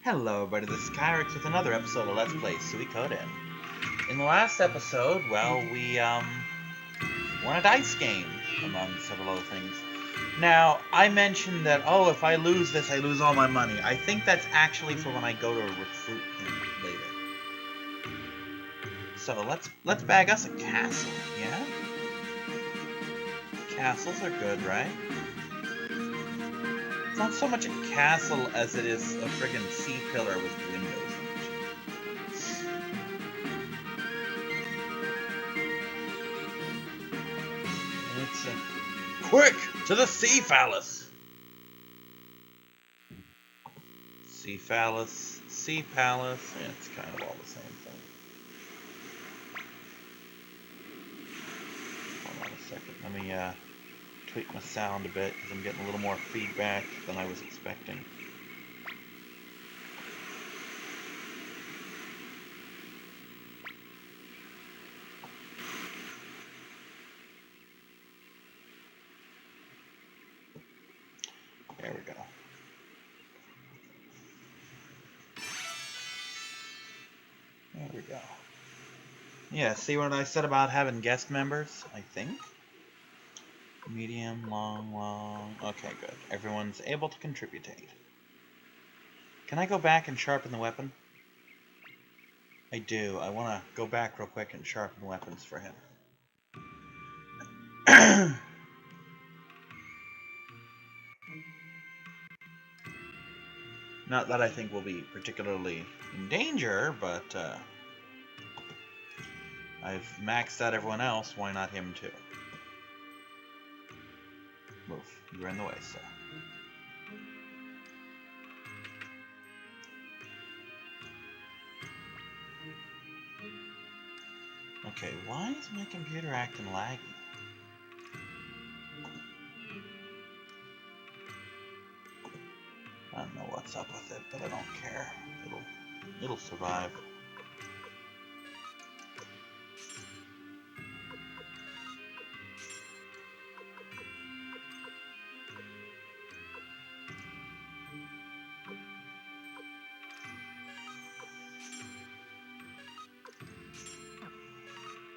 Hello everybody, this is Kyrix with another episode of Let's Play Suikoden. In the last episode, well, we won a dice game, among several other things. Now, I mentioned that, oh, if I lose this, I lose all my money. I think that's actually for when I go to recruit him later. So let's bag us a castle, yeah? Castles are good, right? It's not so much a castle as it is a friggin' C-pillar with windows. It's quick to the sea phallus. Sea phallus, sea palace. Yeah, it's kind of all the same thing. Hold on a second. Let me tweak my sound a bit because I'm getting a little more feedback than I was expecting. There we go. There we go. Yeah, see what I said about having guest members, I think? Medium, long. Okay, good. Everyone's able to contribute. Can I go back and sharpen the weapon? I do. I want to go back real quick and sharpen weapons for him. Not that I think we'll be particularly in danger, but I've maxed out everyone else. Why not him too? Move. You're in the way, sir. Okay, why is my computer acting laggy? I don't know what's up with it, but I don't care. It'll survive.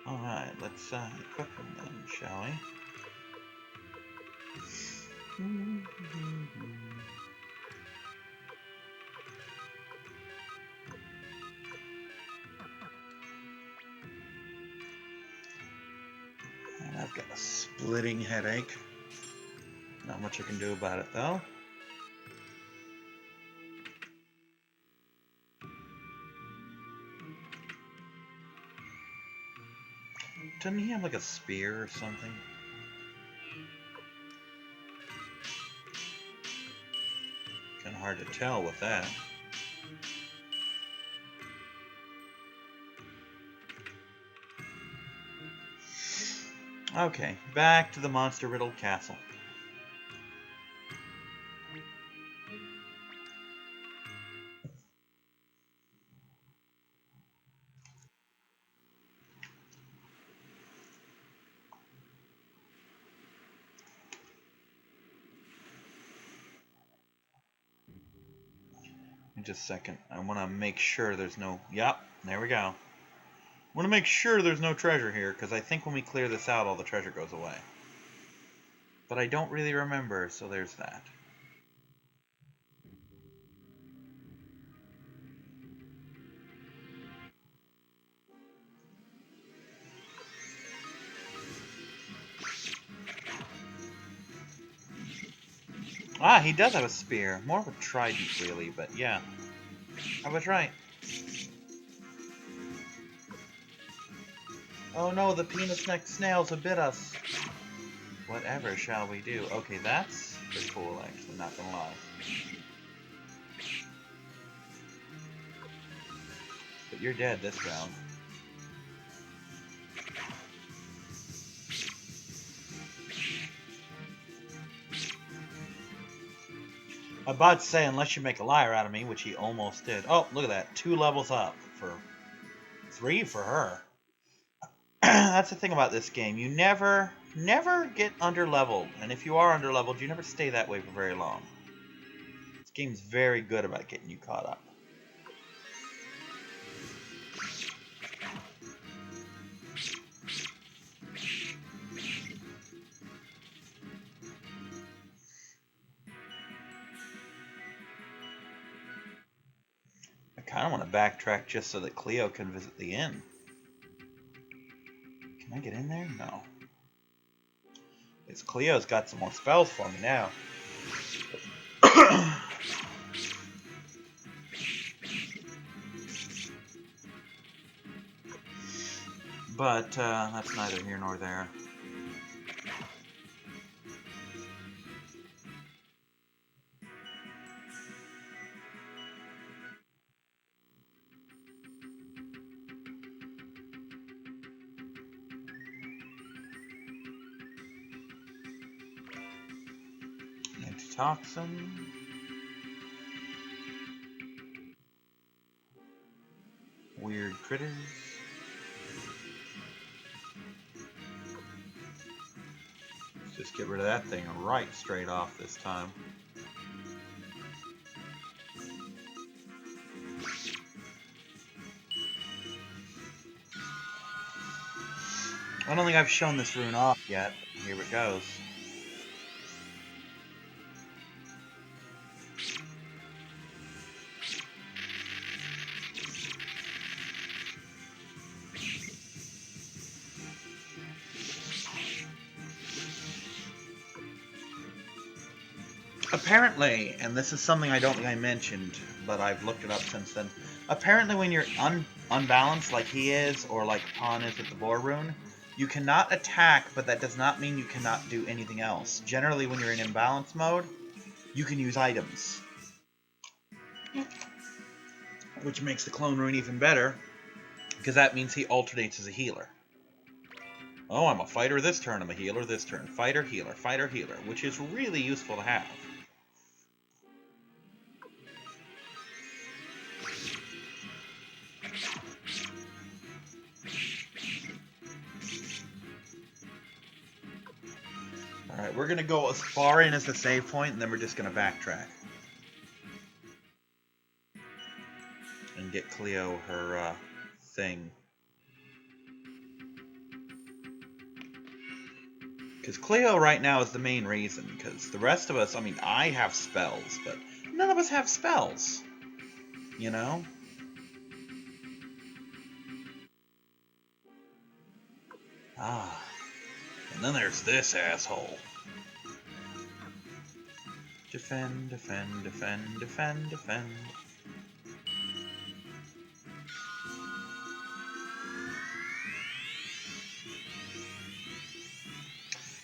Alright, let's equip him then, shall we? And I've got a splitting headache. Not much I can do about it, though. Doesn't he have like a spear or something? Kinda hard to tell with that. Okay, back to the monster-riddled castle. Just a second. I want to make sure there's no... Yep, there we go. I want to make sure there's no treasure here, because I think when we clear this out, all the treasure goes away. But I don't really remember, so there's that. Ah, he does have a spear. More of a trident, really, but yeah. I was right. Oh no, the penis-necked snails have bit us. Whatever shall we do? Okay, that's pretty cool, actually, not gonna lie. But you're dead this round. I'm about to say, unless you make a liar out of me, which he almost did. Oh, look at that. 2 levels up for 3 for her. That's the thing about this game. You never get underleveled. And if you are underleveled, you never stay that way for very long. This game's very good about getting you caught up. kind of want to backtrack just so that Cleo can visit the inn. Can I get in there? No. Because Cleo's got some more spells for me now. But that's neither here nor there. Antitoxin. Weird critters. Let's just get rid of that thing right straight off this time. I don't think I've shown this rune off yet. Here it goes. Apparently, and this is something I don't think I mentioned, but I've looked it up since then. Apparently when you're unbalanced like he is, or like Pawn is with the Boar rune, you cannot attack, but that does not mean you cannot do anything else. Generally, when you're in imbalance mode, you can use items. Which makes the clone rune even better, because that means he alternates as a healer. Oh, I'm a fighter this turn, I'm a healer this turn. Fighter, healer, which is really useful to have. Alright, we're going to go as far in as the save point, and then we're just going to backtrack. And get Cleo her thing. Because Cleo right now is the main reason, because the rest of us, I mean, I have spells, but none of us have spells. You know? Ah. And then there's this asshole. Defend, defend, defend, defend, defend.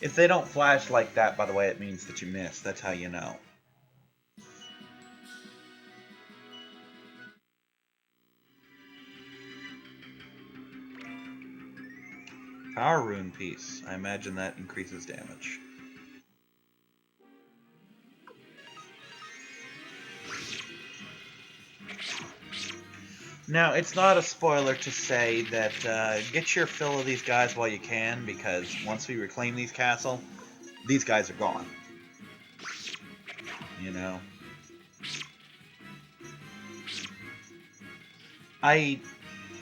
If they don't flash like that, by the way, it means that you missed. That's how you know. Power rune piece. I imagine that increases damage. Now, it's not a spoiler to say that get your fill of these guys while you can, because once we reclaim these castle, these guys are gone. You know?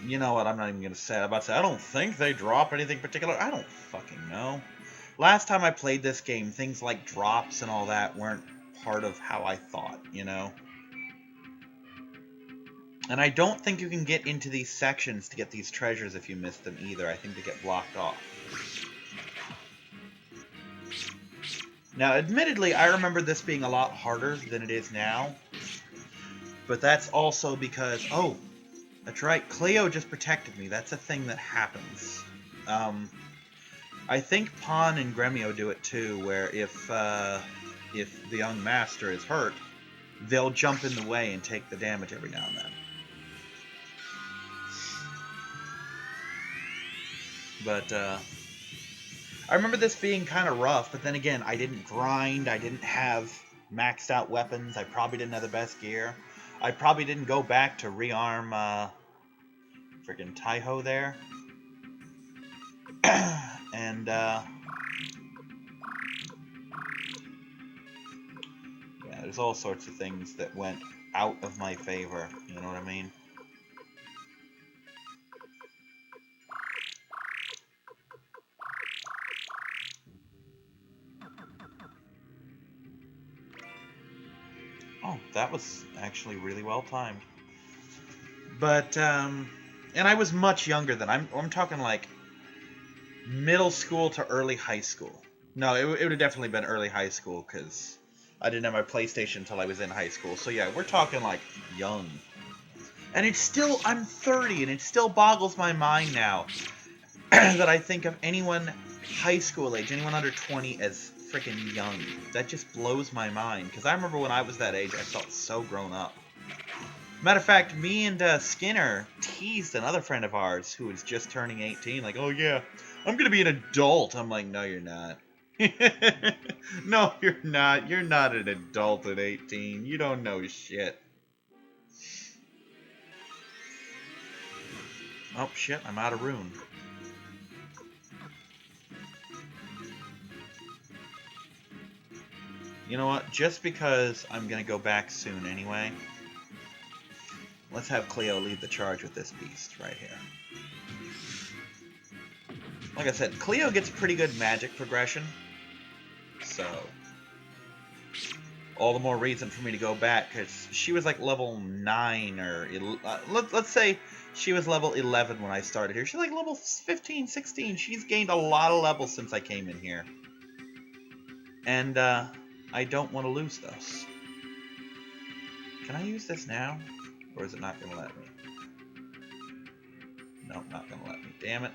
You know what, I'm not even going to say it. I'm about to say, I don't think they drop anything particular. I don't fucking know. Last time I played this game, things like drops and all that weren't part of how I thought, you know? And I don't think you can get into these sections to get these treasures if you miss them either. I think they get blocked off. Now, admittedly, I remember this being a lot harder than it is now. But that's also because... Oh, that's right. Cleo just protected me. That's a thing that happens. I think Pawn and Gremio do it too, where if the young master is hurt, they'll jump in the way and take the damage every now and then. But, I remember this being kind of rough, but then again, I didn't grind, I didn't have maxed out weapons, I probably didn't have the best gear. I probably didn't go back to rearm, friggin' Taiho there. And, yeah, there's all sorts of things that went out of my favor, you know what I mean? Oh, that was actually really well timed. But, and I was much younger than, I'm talking like middle school to early high school. No, it would have definitely been early high school, because I didn't have my PlayStation until I was in high school. So yeah, we're talking like young. And it's still, I'm 30, and it still boggles my mind now that I think of anyone high school age, anyone under 20 as freaking young. That just blows my mind, because I remember when I was that age, I felt so grown up. Matter of fact, me and Skinner teased another friend of ours who was just turning 18, like, oh yeah, I'm going to be an adult. I'm like, no, you're not. No, you're not. You're not an adult at 18. You don't know shit. Oh, shit, I'm out of rune. You know what? Just because I'm going to go back soon anyway, let's have Cleo lead the charge with this beast right here. Like I said, Cleo gets pretty good magic progression, so all the more reason for me to go back, because she was like level 9 or... let's say she was level 11 when I started here. She's like level 15, 16. She's gained a lot of levels since I came in here. And I don't want to lose those. Can I use this now? Or is it not going to let me? No, not going to let me. Damn it.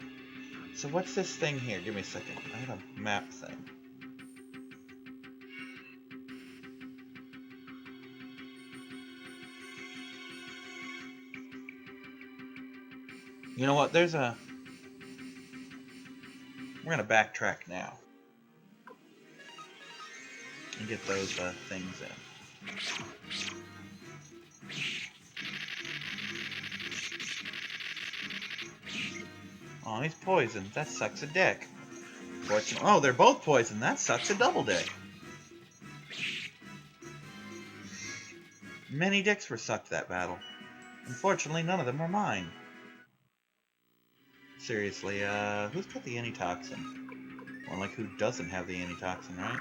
So what's this thing here? Give me a second. I have a map thing. You know what? There's a... We're going to backtrack now. And get those things in. Oh, he's poisoned. That sucks a dick. Fortunately, oh, they're both poisoned. That sucks a double dick. Many dicks were sucked that battle. Unfortunately, none of them were mine. Seriously, who's got the antitoxin? Or, like, who doesn't have the antitoxin, right?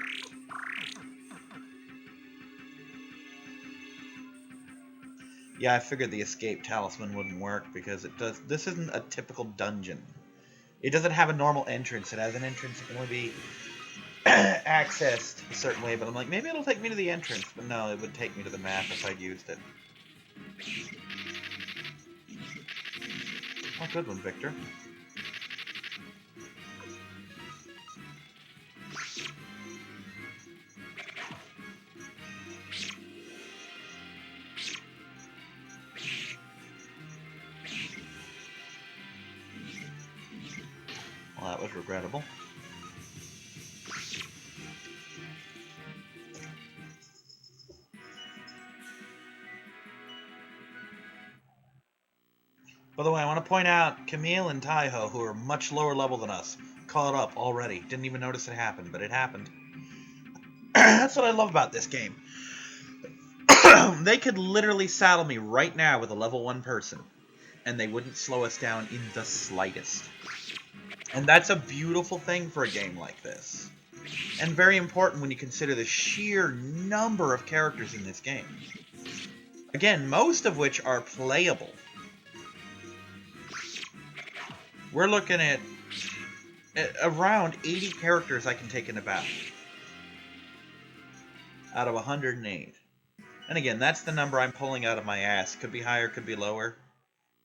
Yeah, I figured the escape talisman wouldn't work because it does... This isn't a typical dungeon. It doesn't have a normal entrance. It has an entrance that can only be accessed a certain way, but I'm like, maybe it'll take me to the entrance. But no, it would take me to the map if I'd used it. Oh, good one, Victor. Well, that was regrettable. By the way, I want to point out Camille and Taiho, who are much lower level than us, caught up already. Didn't even notice it happened, but it happened. That's what I love about this game. They could literally saddle me right now with a level 1 person, and they wouldn't slow us down in the slightest. And that's a beautiful thing for a game like this. And very important when you consider the sheer number of characters in this game. Again, most of which are playable. We're looking at around 80 characters I can take in a battle. Out of 108. And again, that's the number I'm pulling out of my ass. Could be higher, could be lower.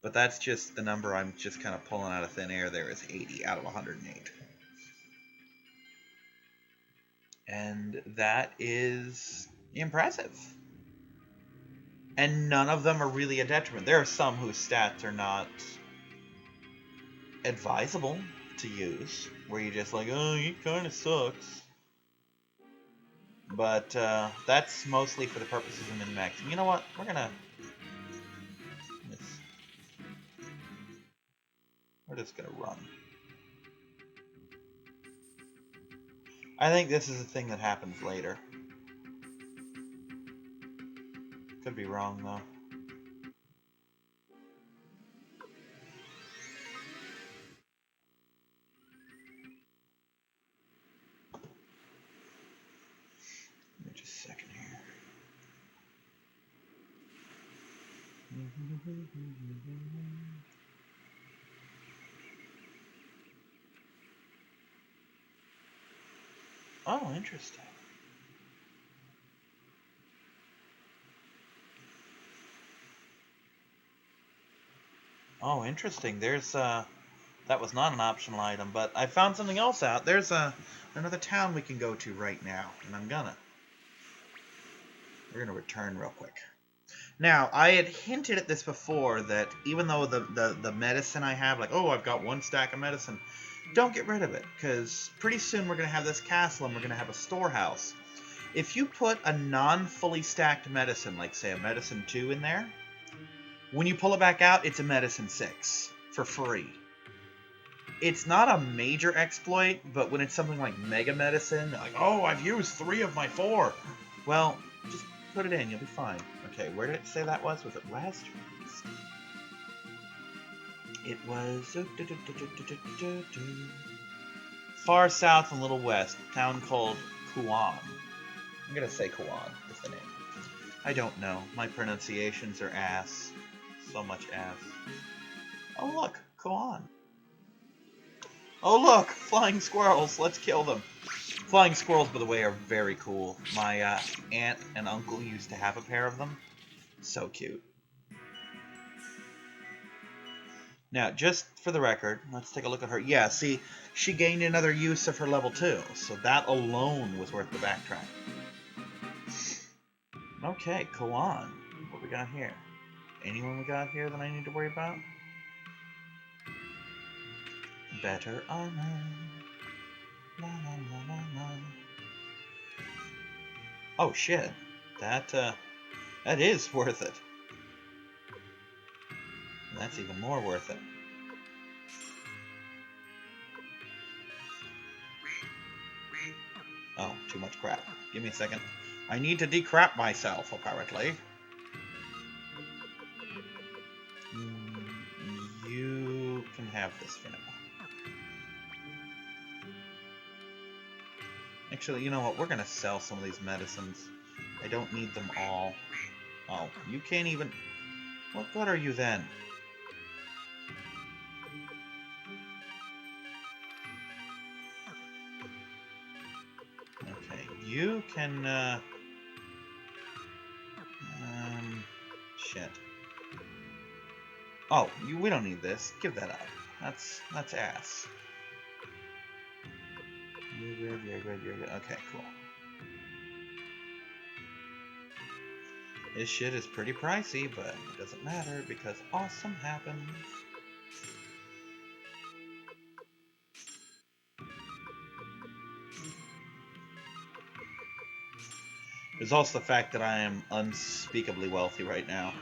But that's just the number I'm just kind of pulling out of thin air there is 80 out of 108. And that is impressive. And none of them are really a detriment. There are some whose stats are not advisable to use, where you're just like, oh, he kind of sucks. But that's mostly for the purposes of min-maxing. You know what? We're just gonna run. I think this is a thing that happens later. Could be wrong, though. Give me just a second here. Oh, interesting. Oh, interesting. There's that was not an optional item, but I found something else out. There's another town we can go to right now, and we're gonna return real quick. Now, I had hinted at this before that even though the medicine I have, like, oh, I've got one stack of medicine, don't get rid of it, because pretty soon we're going to have this castle and we're going to have a storehouse. If you put a non-fully stacked medicine, like, say, a medicine 2 in there, when you pull it back out, it's a medicine 6 for free. It's not a major exploit, but when it's something like mega medicine, like, oh, I've used 3 of my 4, well, just put it in, you'll be fine. Okay, where did it say that was? Was it west or east? It was far south and a little west, a town called Kuan. I'm gonna say Kuan is the name. I don't know. My pronunciations are ass. So much ass. Oh look, Kuan. Oh look, flying squirrels. Let's kill them. Flying squirrels, by the way, are very cool. My aunt and uncle used to have a pair of them. So cute. Now, just for the record, let's take a look at her. Yeah, see, she gained another use of her level 2, so that alone was worth the backtrack. Okay, Kawan. What we got here? Anyone we got here that I need to worry about? Better armor. La, la, la, la, la. Oh shit. That is worth it. That's even more worth it. Oh, too much crap. Give me a second. I need to decrap myself, apparently. You can have this for now. Actually, you know what? We're going to sell some of these medicines. I don't need them all. Oh, you can't even... What good are you then? Okay, you can, shit. Oh, we don't need this. Give that up. That's ass. You're good. Okay, cool. This shit is pretty pricey, but it doesn't matter because awesome happens. There's also the fact that I am unspeakably wealthy right now.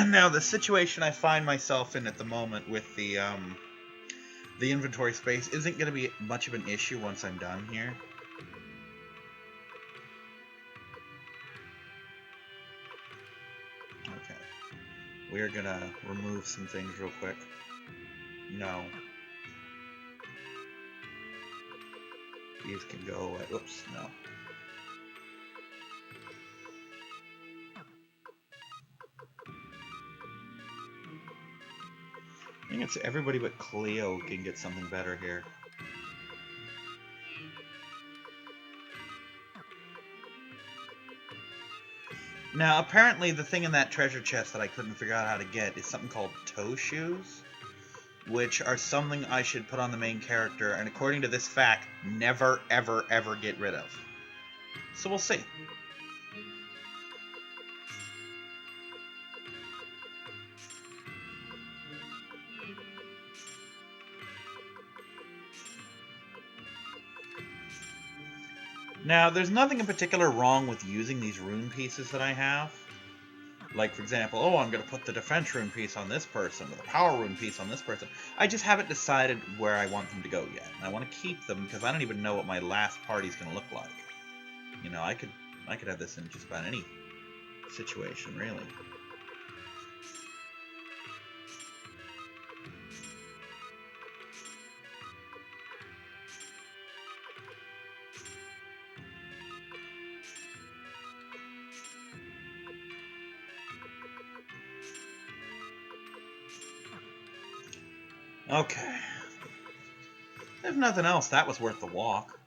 Now, the situation I find myself in at the moment with the inventory space isn't going to be much of an issue once I'm done here. Okay. We're going to remove some things real quick. No. These can go away. Oops, no. I think it's everybody but Cleo can get something better here. Now, apparently the thing in that treasure chest that I couldn't figure out how to get is something called toe shoes, which are something I should put on the main character, and according to this fact, never, ever, ever get rid of. So we'll see. Now, there's nothing in particular wrong with using these rune pieces that I have. Like, for example, oh, I'm going to put the defense rune piece on this person, or the power rune piece on this person. I just haven't decided where I want them to go yet. And I want to keep them because I don't even know what my last party's going to look like. You know, I could have this in just about any situation, really. Okay. If nothing else, that was worth the walk.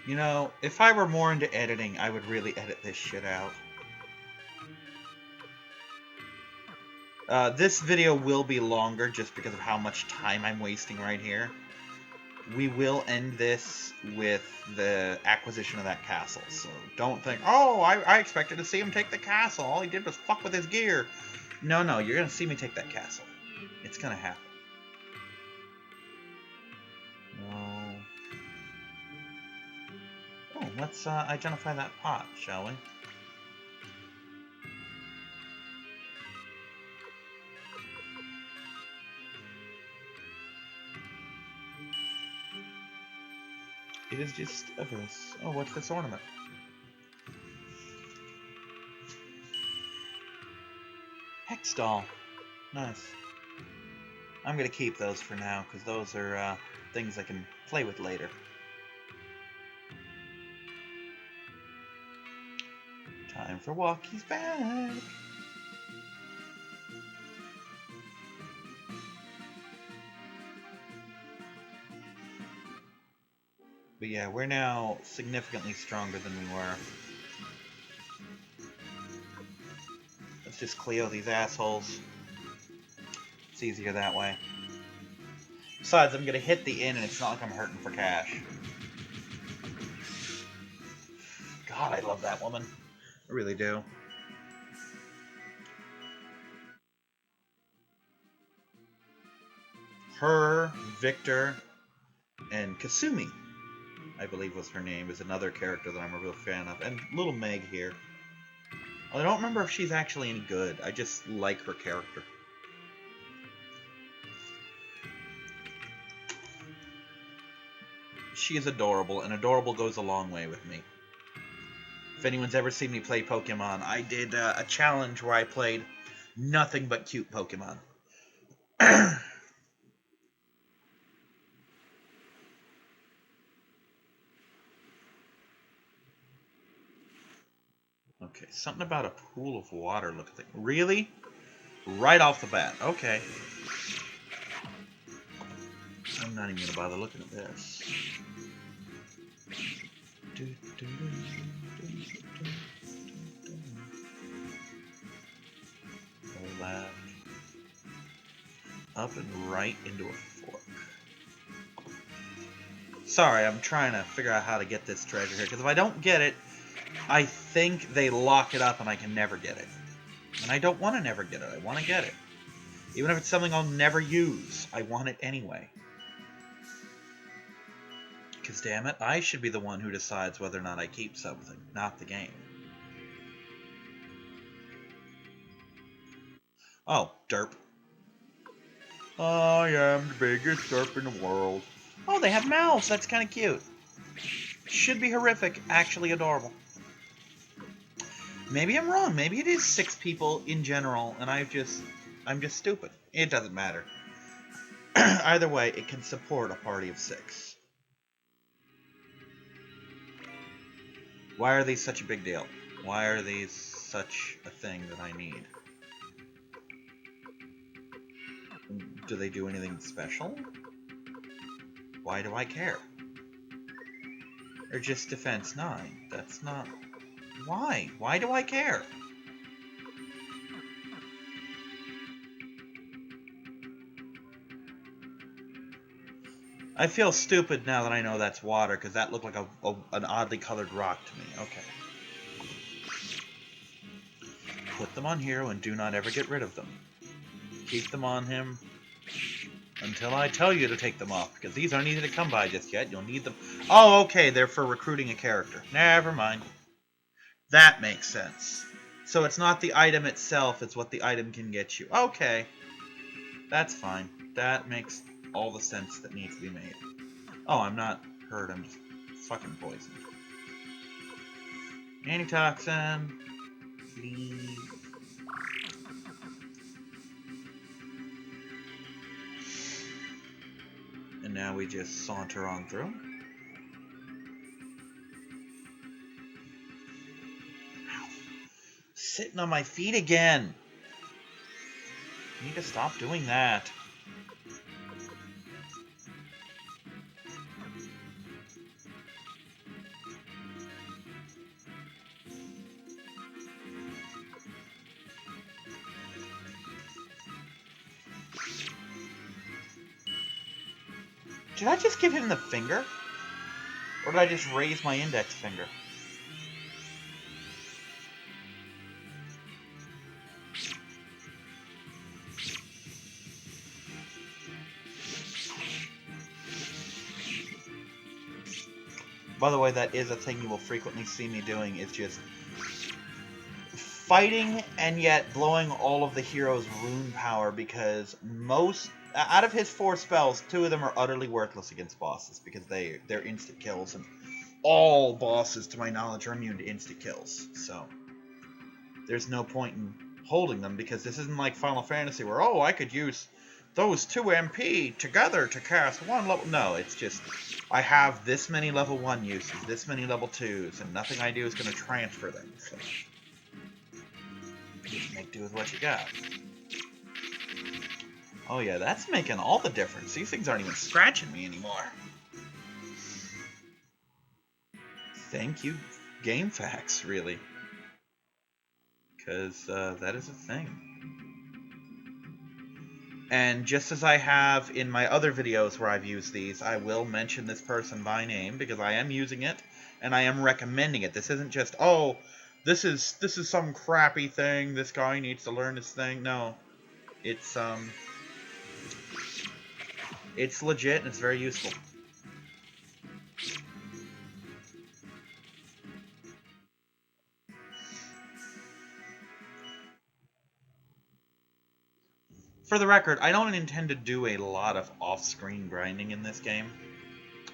You know, if I were more into editing, I would really edit this shit out. This video will be longer just because of how much time I'm wasting right here. We will end this with the acquisition of that castle, so don't think, oh, I expected to see him take the castle. All he did was fuck with his gear. No, you're going to see me take that castle. It's going to happen. No. Oh, let's identify that pot, shall we? It is just a verse. Oh, what's this ornament? Hex doll. Nice. I'm going to keep those for now, because those are things I can play with later. Time for Walkie's back. But yeah, we're now significantly stronger than we were. Let's just Cleo these assholes. It's easier that way. Besides, I'm gonna hit the inn and it's not like I'm hurting for cash. God, I love that woman. I really do. Her, Victor, and Kasumi, I believe was her name, is another character that I'm a real fan of. And little Meg here. I don't remember if she's actually any good. I just like her character. She is adorable, and adorable goes a long way with me. If anyone's ever seen me play Pokemon, I did a challenge where I played nothing but cute Pokemon. Okay, something about a pool of water looking thing. Really? Right off the bat. Okay. I'm not even going to bother looking at this. Go left. Up and right into a fork. Sorry, I'm trying to figure out how to get this treasure here, because if I don't get it, I think they lock it up and I can never get it. And I don't want to never get it. I want to get it. Even if it's something I'll never use, I want it anyway. Because damn it, I should be the one who decides whether or not I keep something, not the game. Oh, derp. I am the biggest derp in the world. Oh, they have mouths. That's kind of cute. Should be horrific. Actually adorable. Maybe I'm wrong. Maybe it is 6 people in general, and I'm just stupid. It doesn't matter. Either way, it can support a party of 6. Why are these such a big deal? Why are these such a thing that I need? Do they do anything special? Why do I care? Or just defense 9? That's not... Why? Why do I care? I feel stupid now that I know that's water, because that looked like an oddly colored rock to me. Okay. Put Put them on Hero and do not ever get rid of them. Keep them on him until I tell you to take them off, because these aren't easy to come by just yet. You'll need them. Oh, okay, they're for recruiting a character. Never mind. That makes sense. So it's not the item itself, it's what the item can get you. Okay. That's fine. That makes all the sense that needs to be made. Oh, I'm not hurt, I'm just fucking poisoned. Antitoxin. Leave. And now we just saunter on through. Ow. Sitting on my feet again. I need to stop doing that. Did I just give him the finger? Or did I just raise my index finger? By the way, that is a thing you will frequently see me doing, is just fighting and yet blowing all of the hero's rune power, because out of his 4 spells, 2 of them are utterly worthless against bosses because they're instant kills, and all bosses, to my knowledge, are immune to instant kills. So there's no point in holding them, because this isn't like Final Fantasy where, oh, I could use those 2 MP together to cast 1 level. No, it's just, I have this many level 1 uses, this many level 2s, and nothing I do is going to transfer them. So just make do with what you got. Oh yeah, that's making all the difference. These things aren't even scratching me anymore. Thank you, GameFAQs, really. Because that is a thing. And just as I have in my other videos where I've used these, I will mention this person by name, because I am using it, and I am recommending it. This isn't just, oh, this is some crappy thing, this guy needs to learn this thing. No. It's legit and it's very useful. For the record, I don't intend to do a lot of off-screen grinding in this game.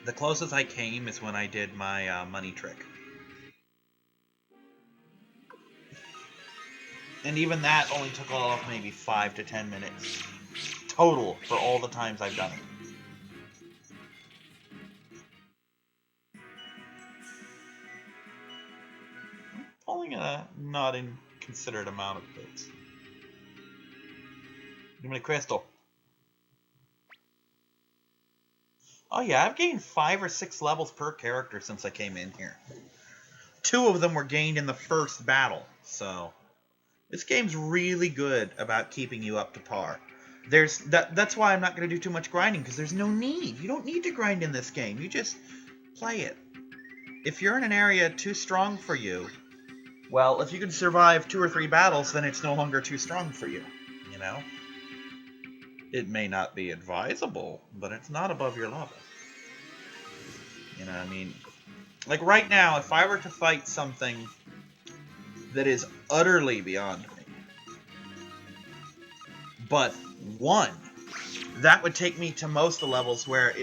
The closest I came is when I did my money trick. And even that only took off maybe 5 to 10 minutes total for all the times I've done it. I'm pulling a not inconsiderate amount of bits. Give me a crystal. Oh yeah, I've gained 5 or 6 levels per character since I came in here. 2 of them were gained in the first battle, so this game's really good about keeping you up to par. That's why I'm not going to do too much grinding, because there's no need. You don't need to grind in this game. You just play it. If you're in an area too strong for you, well, if you can survive 2 or 3 battles, then it's no longer too strong for you, you know? It may not be advisable, but it's not above your level. You know what I mean? Like right now, if I were to fight something that is utterly beyond me, but won, that would take me to most of the levels where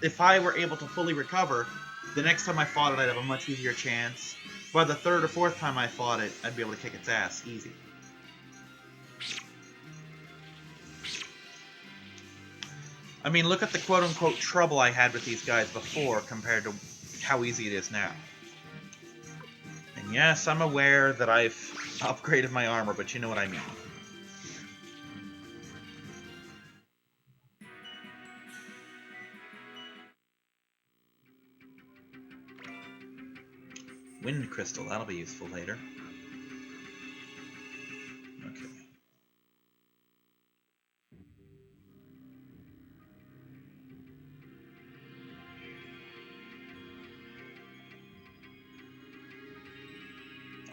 if I were able to fully recover, the next time I fought it, I'd have a much easier chance. By the 3rd or 4th time I fought it, I'd be able to kick its ass easy. I mean, look at the quote-unquote trouble I had with these guys before compared to how easy it is now. And yes, I'm aware that I've upgraded my armor, but you know what I mean. Wind crystal, that'll be useful later. Okay.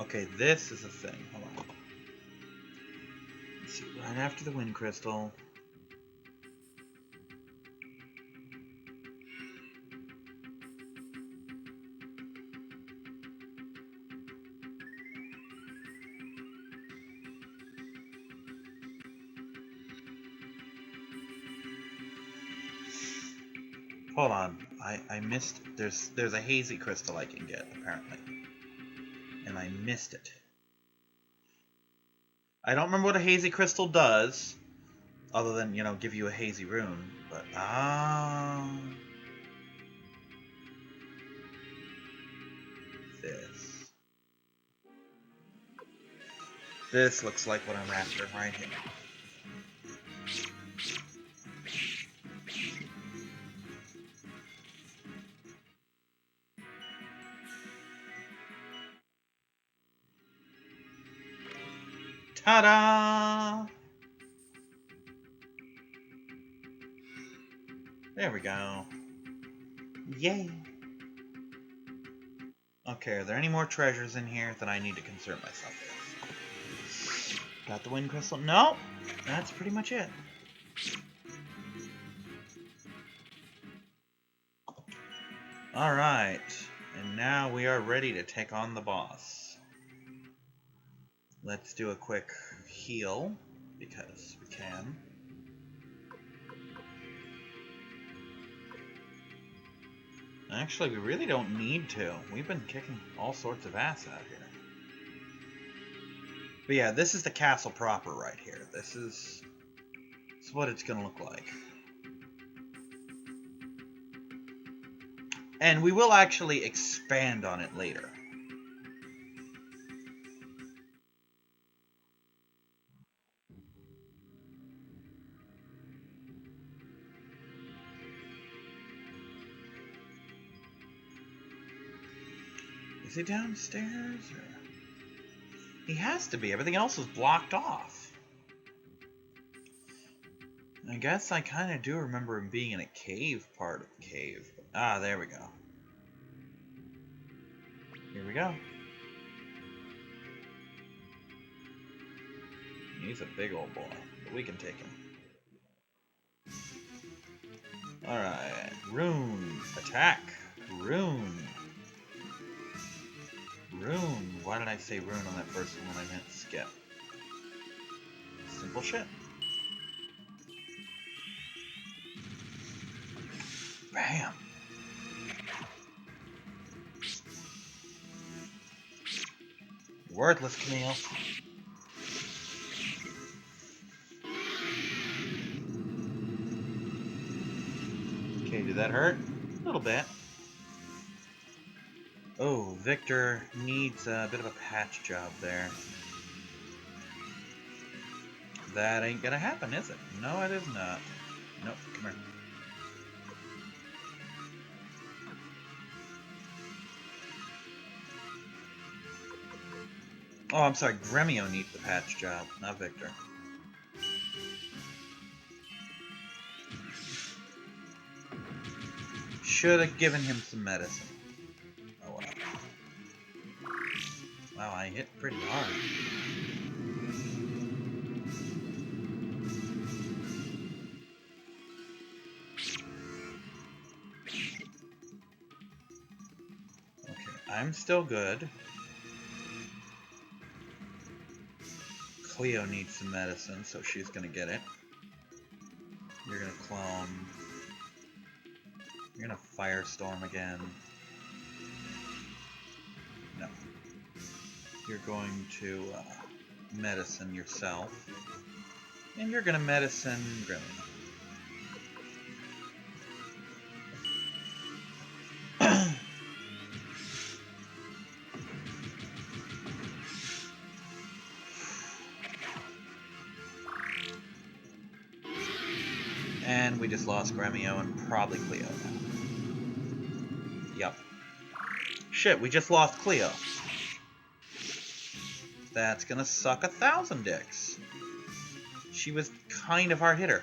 Okay, this is a thing. Hold on. See, right after the wind crystal. Hold on, I missed. There's a hazy crystal I can get apparently, and I missed it. I don't remember what a hazy crystal does, other than give you a hazy rune. But this looks like what I'm after right here. Ta-da! There we go. Yay! Okay, are there any more treasures in here that I need to concern myself with? Got the wind crystal? No! That's pretty much it. Alright, and now we are ready to take on the boss. Let's do a quick heal, because we can. Actually, we really don't need to. We've been kicking all sorts of ass out here. But yeah, this is the castle proper right here. This is what it's going to look like. And we will actually expand on it later. Is he downstairs? Or... He has to be. Everything else is blocked off. I guess I kind of do remember him being in a cave part of the cave. Ah, there we go. Here we go. He's a big old boy, but we can take him. Alright. Rune. Attack. Rune. Rune. Why did I say rune on that first one when I meant skip? Simple shit. Bam. Worthless, Camille. Okay, did that hurt? A little bit. Oh, Victor needs a bit of a patch job there. That ain't gonna happen, is it? No, it is not. Nope, come here. Oh, I'm sorry, Gremio needs the patch job, not Victor. Should have given him some medicine. Oh well. Wow, I hit pretty hard. Okay, I'm still good. Cleo needs some medicine, so she's gonna get it. You're gonna clone. You're gonna firestorm again. No. You're going to medicine yourself. And you're gonna medicine Grimmy. And we just lost Gremio and probably Cleo now. Yep. Shit, we just lost Cleo. That's gonna suck 1,000 dicks. She was kind of our hitter.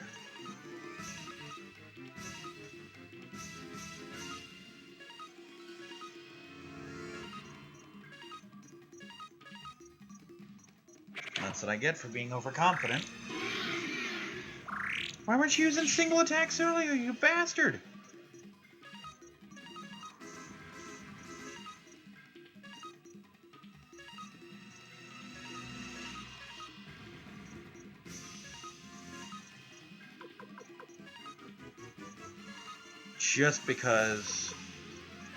That's what I get for being overconfident. Why weren't you using single attacks earlier, you bastard? Just because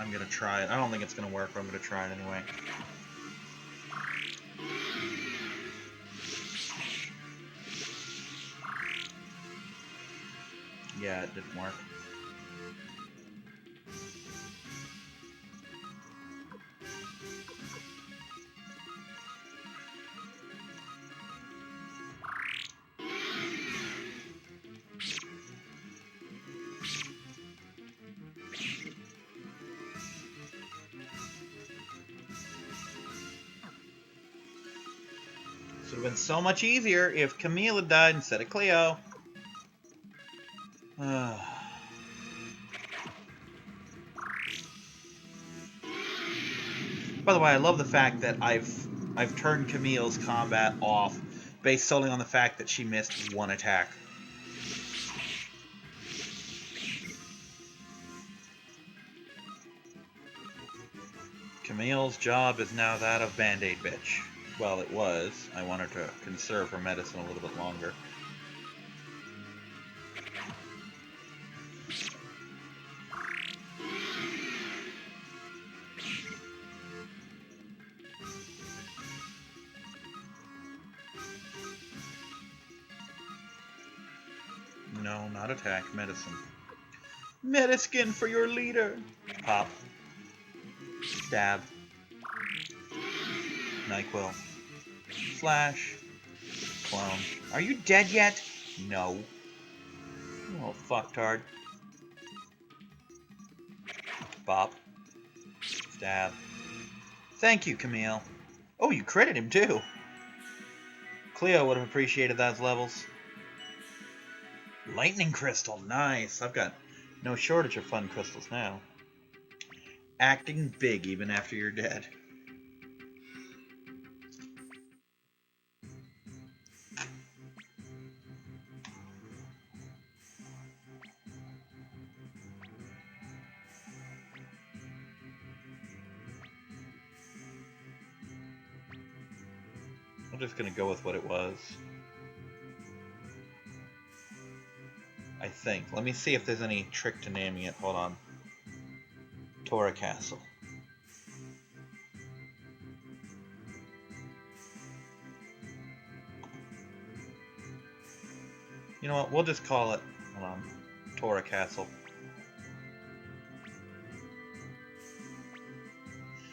I'm gonna try it. I don't think it's gonna work, but I'm gonna try it anyway. Yeah, it didn't work. This would have been so much easier if Camille had died instead of Cleo. By the way, I love the fact that I've turned Camille's combat off based solely on the fact that she missed one attack. Camille's job is now that of Band-Aid bitch. Well, it was. I want her to conserve her medicine a little bit longer. No, not attack. Medicine. Mediskin for your leader. Pop. Stab. NyQuil. Flash. Clone. Are you dead yet? No. Oh, fucktard. Bop. Stab. Thank you, Camille. Oh, you critted him, too. Cleo would have appreciated those levels. Lightning crystal. Nice. I've got no shortage of fun crystals now. Acting big even after you're dead. I'm just going to go with what it was. I think. Let me see if there's any trick to naming it. Hold on. Tora Castle. You know what? We'll just call it, hold on, Tora Castle.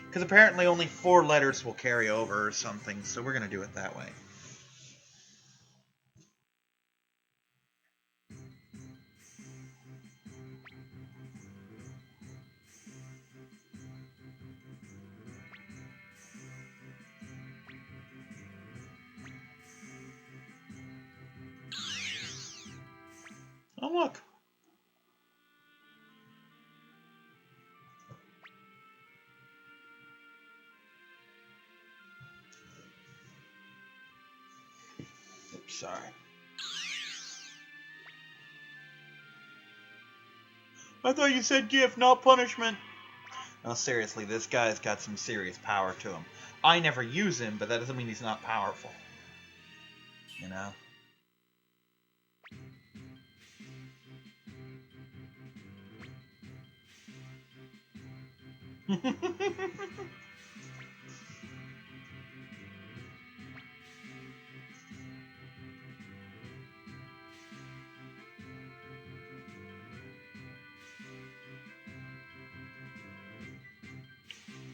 Because apparently only 4 letters will carry over or something, so we're going to do it that way. Oh, look. Oops, sorry. I thought you said gift, not punishment. No, seriously, this guy's got some serious power to him. I never use him, but that doesn't mean he's not powerful. You know?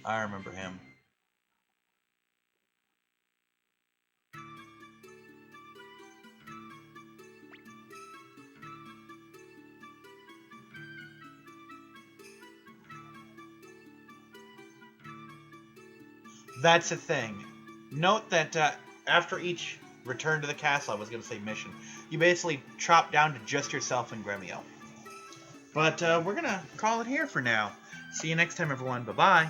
I remember him. That's the thing. Note that after each return to the castle, I was going to say mission, you basically chop down to just yourself and Gremio. But we're going to call it here for now. See you next time, everyone. Bye-bye.